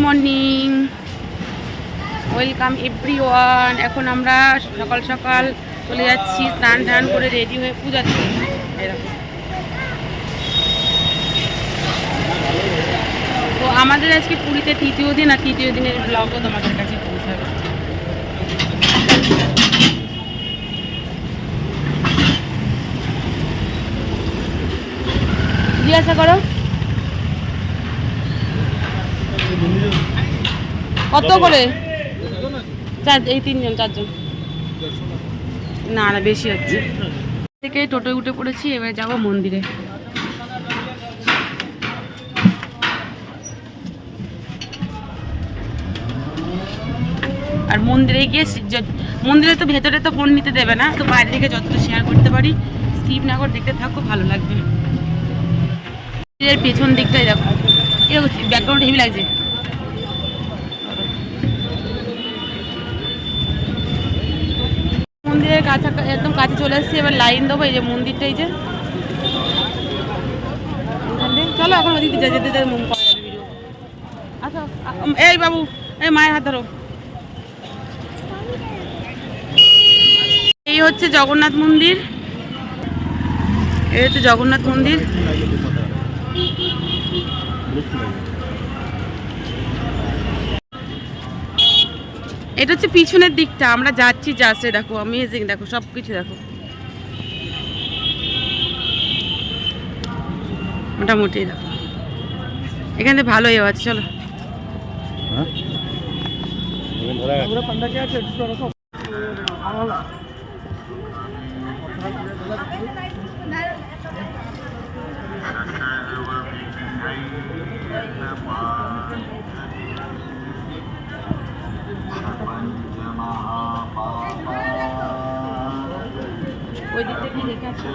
Morning, welcome everyone. এখন আমরা সকাল সকাল চলে যাচ্ছি স্নান টান করে রেডি হয়ে পূজা দিতে। এরকম তো আমাদের আজকে পুরীতে তৃতীয় দিন, আর তৃতীয় দিনের ব্লগও তোমাদের কাছে পৌঁছাবে। জিজ্ঞাসা করো কত করে? এই 3 জন 4 জন, না না বেশি হচ্ছে। থেকে টোটোয় উঠে পড়েছি, এবার যাবো মন্দিরে। আর মন্দিরে গিয়ে, মন্দিরে তো ভেতরে তো ফোন নিতে দেবে না, তো বাইরে থেকে যতটা শেয়ার করতে পারি স্কিপ না করে দেখতে থাকো, ভালো লাগবে। এর পেছন দিকটাই দেখো, এরকম ব্যাকগ্রাউন্ড হেভি লাগছে। মন্দিরের কাছে একদম কাছে চলে আসছি, এবার লাইন দেবো। এই যে মন্দিরটা, এই যে চলো এখন ওদিকে যেতে যেতে মন করা যাবে ভিডিও। আচ্ছা এই বাবু, এই মায়ের হাত ধরো। এই হচ্ছে জগন্নাথ মন্দির, এই হচ্ছে জগন্নাথ মন্দির। এটা হচ্ছে পিছনের দিকটা, আমরা যাচ্ছি জাস্ট। দেখো অ্যামেজিং, দেখো সব কিছু দেখো, মোটামুটি দেখো এখান থেকে ভালোই আছে। চলো ওই দিকটা কি দেখে আসো,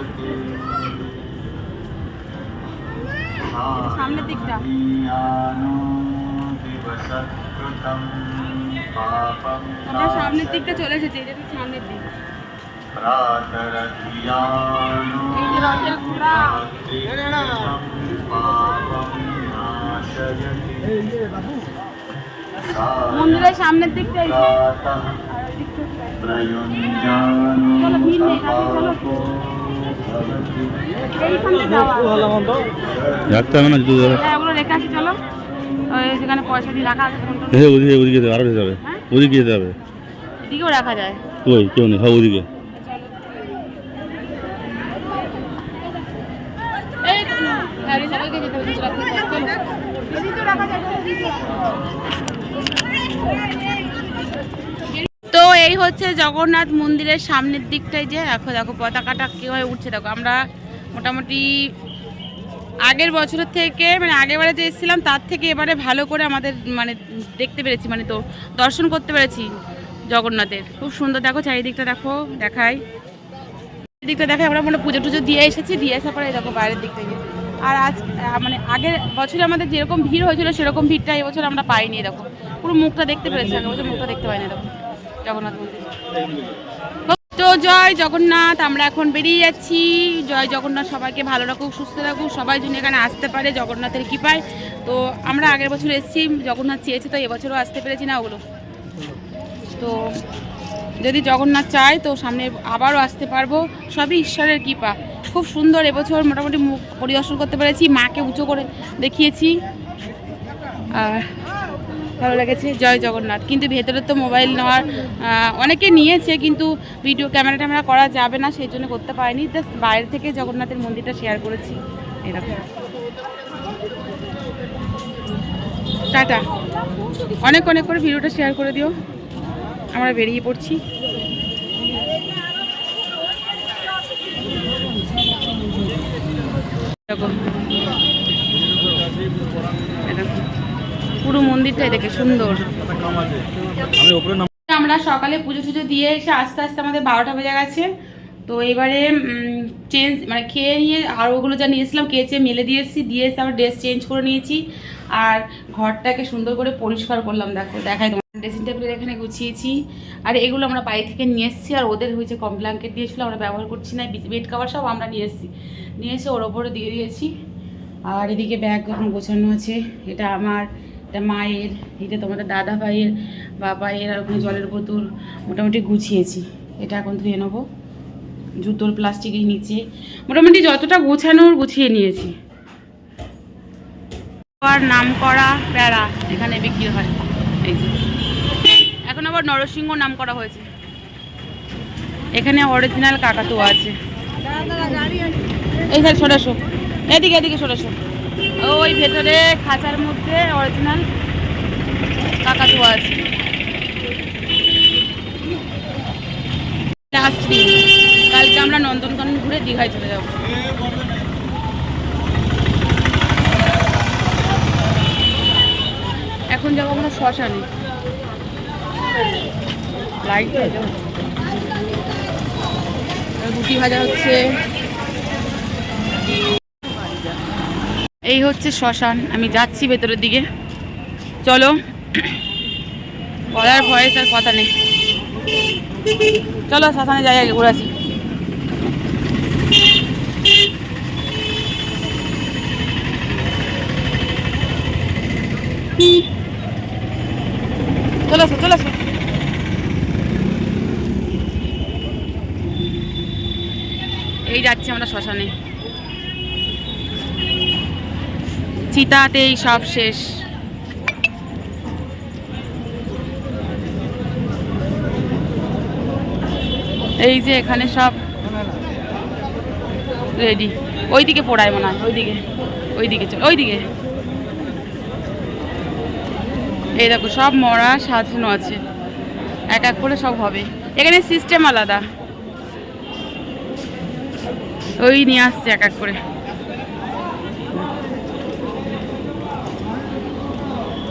সামনের দিকটা। আমরা সামনের দিকটা চলে এসেছি, এটা সামনের দিক। মন্দিরের সামনের দিকটা চলো, যেখানে পয়সা দিয়ে রাখা আছে ওদিকে যেতে হবে, এদিকেও রাখা যায়। ওই কেউ নেই, হ্যাঁ ওদিকে। তো এই হচ্ছে জগন্নাথ মন্দিরের সামনের দিকটাই, যে দেখো দেখো পতাকাটা কীভাবে উঠছে। দেখো আমরা মোটামুটি আগের বছরের থেকে, মানে আগেরবারে যে এসেছিলাম তার থেকে এবারে ভালো করে আমাদের মানে দেখতে পেরেছি, মানে তো দর্শন করতে পেরেছি জগন্নাথের। খুব সুন্দর, দেখো চারিদিকটা দেখো, দেখাই দিকটা দেখাই। আমরা মানে পুজো টুজো দিয়ে এসেছি, দিয়ে আসার পরে দেখো বাইরের দিক থেকে। আর আজ মানে আগের বছরে আমাদের যেরকম ভিড় হয়েছিল সেরকম ভিড়টা এবছর আমরা পাইনি। দেখো পুরো মুখটা দেখতে পেরেছি, আগের বছর মুখটা দেখতে পাইনি। দেখো জগন্নাথ মন্দির। তো জয় জগন্নাথ, আমরা এখন বেরিয়ে যাচ্ছি। জয় জগন্নাথ, সবাইকে ভালো রাখুক, সুস্থ রাখুক, সবাই যেন এখানে আসতে পারে জগন্নাথের কৃপায়। তো আমরা আগের বছর এসেছি, জগন্নাথ চেয়েছে, তো এবছরও আসতে পেরেছি না ওগুলো। তো যদি জগন্নাথ চায় তো সামনে আবারও আসতে পারবো, সবই ঈশ্বরের কৃপা। খুব সুন্দর এবছর মোটামুটি মুখ পরিদর্শন করতে পেরেছি, মাকে উঁচু করে দেখিয়েছি, আর ভালো লেগেছে। জয় জগন্নাথ। কিন্তু ভেতরে তো মোবাইল নেওয়ার অনেকে নিয়েছে, কিন্তু ভিডিও ক্যামেরা করা যাবে না, সেই জন্য করতে পারিনি। জাস্ট বাইরে থেকে জগন্নাথের মন্দিরটা শেয়ার করেছি। এরকম টাটা, অনেক অনেক করে ভিডিওটা শেয়ার করে দিও। আমরা বেরিয়ে পড়ছি। পুরো মন্দিরটাই দেখে সুন্দর। আমরা সকালে পুজো টুজো দিয়ে এসে আস্তে আস্তে আমাদের 12টা বেজে গেছে। তো এবারে চেঞ্জ মানে খেয়ে নিয়ে, আর ওগুলো যা নিয়েছিলাম কেচে মেলে দিয়েছি, দিয়ে এসে আবার ড্রেস চেঞ্জ করে নিয়েছি, আর ঘরটাকে সুন্দর করে পরিষ্কার করলাম। দেখো দেখাই তোমার, ড্রেসিং টেবিলের এখানে গুছিয়েছি। আর এগুলো আমরা বাড়ি থেকে নিয়ে এসেছি, আর ওদের হয়েছে কম ব্ল্যাঙ্কেট দিয়েছিলো, আমরা ব্যবহার করছি না, বেড কাভার সব আমরা নিয়ে এসে ওর ওপরে দিয়ে দিয়েছি। আর এদিকে ব্যাগ এখন গোছানো আছে, এটা আমার এটা মায়ের, এটা তোমাদের দাদা ভাইয়ের, বাবাইয়ের, আর ওখানে জলের বোতল মোটামুটি গুছিয়েছি। এটা এখন ধুয়ে নেবো। জুতোর প্লাস্টিকের নিচে মোটামুটি যতটা গোছানোর গুছিয়ে নিয়েছি। আর নাম করা প্যারা এখানে বিক্রি হয়। এই যে এখন আবার নরসিংহ নাম করা হয়েছে। এখানে অরিজিনাল কাকাতুয়া আছে। এই সাইড সরাসো, এদিকে এদিকে সরাসো। ওই ভেতরে খাঁচার মধ্যে অরিজিনাল কাকাতুয়া আছে। লাস্ট দিন, কালকে আমরা নন্দনকানন ঘুরে দীঘায় চলে যাব। এখন যাবো আমরা শ্মশানে। লাইট রুটি ভাজা হচ্ছে। এই হচ্ছে শ্মশান, আমি যাচ্ছি ভেতরের দিকে। চলো, বলার ভয়েস আর কথা নেই। চলো শ্মশানে যাই, আগে ঘুরে আসি। চলো চলো, এই যাচ্ছি আমরা শ্মশানে। চিতাতেই সব শেষ। এই যে এখানে সব রেডি। ওইদিকে পোড়ায় মনে হয়, ওইদিকে ওইদিকে চল, ওইদিকে। এই দেখো সব মরা সাজানো আছে, এক এক করে সব হবে। এখানে সিস্টেম আলাদা, ওই নিয়ে আসছে এক এক করে।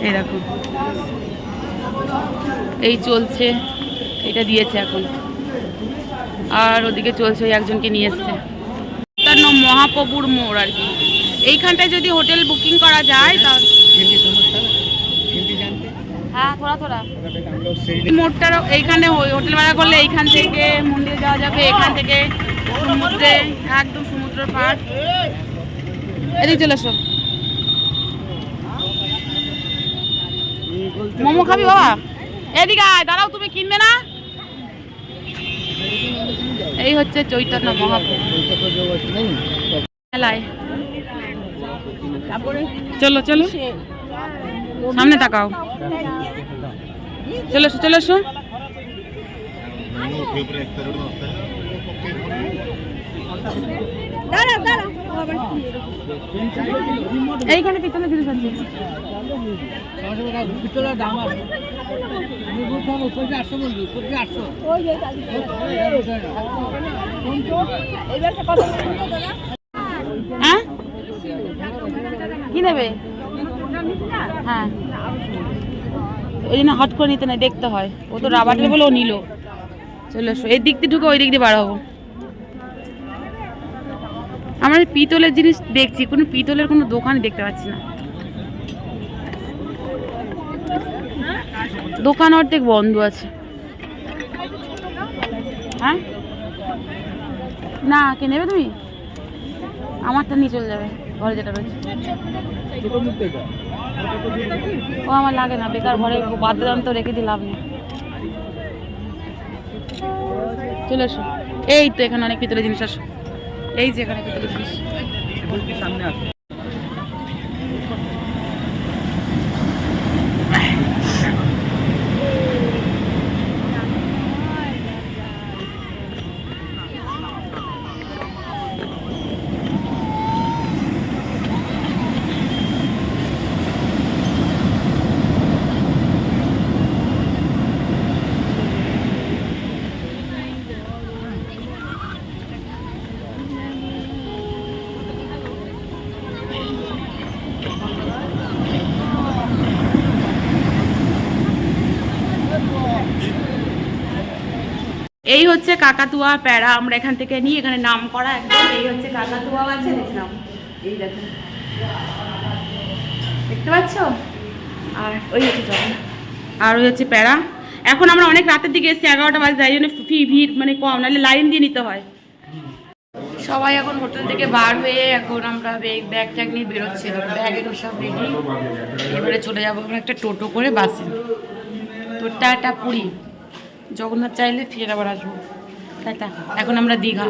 এই দেখো এই চলছে, এটা দিয়েছে এখন। আর ওদিকে চলছে, ওই একজনকে নিয়ে এসছে। তার নাম মহাপ্রভুর মোড় আর কি। এইখানটায় যদি হোটেল বুকিং করা যায় তাহলে হ্যাঁ থোড়া থোড়া মোড়টার এইখানে হোটেল ভাড়া করলে এইখান থেকে মন্দিরে যাওয়া যাবে, এখান থেকে সমুদ্রে, একদম সমুদ্রের পাড়। এদিকে চলে এসো। মোমো খাবি বাবা? এদিকে আয়, দাঁড়াও, তুমি কিনবে না? এই হচ্ছে চৈতন্য মহাপ্রভু মেলায়। চলো চলো, সামনে তাকাও। চলো এসো, চলো এসো। এইখানে পিছনে জিনিস আছে। হ্যাঁ কি নেবে? হ্যাঁ ওই জন্য হট করে নিতে নাই, দেখতে হয়। ও তো রাবারের বলে ও নিল। চলে এসো, এই দিক দিয়ে ঢুকে ওই দিক দিয়ে বার হবো। আমরা পিতলের জিনিস দেখছি, কোনো পিতলের কোনো দোকানই দেখতে পাচ্ছি না। দোকান অর্ধেক বন্ধ আছে। হ্যাঁ না, কে নেবে তুমি? আমারটা নিয়ে চলে যাবে, ঘরে যেটা রয়েছে। ও আমার লাগে না, বেকার ঘরে বাদ্যযন্ত্র রেখে দিয়ে লাভ নেই। চলে এসো, এই তো এখানে অনেক পিতলের জিনিস। আসো, এই যে এখানে পিতলের জিনিস সামনে আসো। এই হচ্ছে কাকাতুয়া প্যারা, আমরা এখান থেকে নিই। এখানে নাম করা একদম। এই হচ্ছে কাকাতুয়া আছে, দেখলাম। এই দেখুন, দেখতে পাচ্ছ? আর ওই হচ্ছে জল, আর ওই হচ্ছে প্যারা। এখন আমরা অনেক রাতের দিকে এসেছি, 11টা বাজে, তাই জন্য ভিড় মানে কম, নাহলে লাইন দিয়ে নিতে হয়। সবাই এখন হোটেল থেকে বার হয়ে এখন আমরা ব্যাগ ট্যাগ নিয়ে বেরোচ্ছি, ব্যাগের সব রেডি। এবারে চলে যাবো আমরা একটা টোটো করে বাসে। তো টাটা পুরী, জগন্নাথ চাইলে ফের আবার আসবো। টাটা। এখন আমরা দীঘা।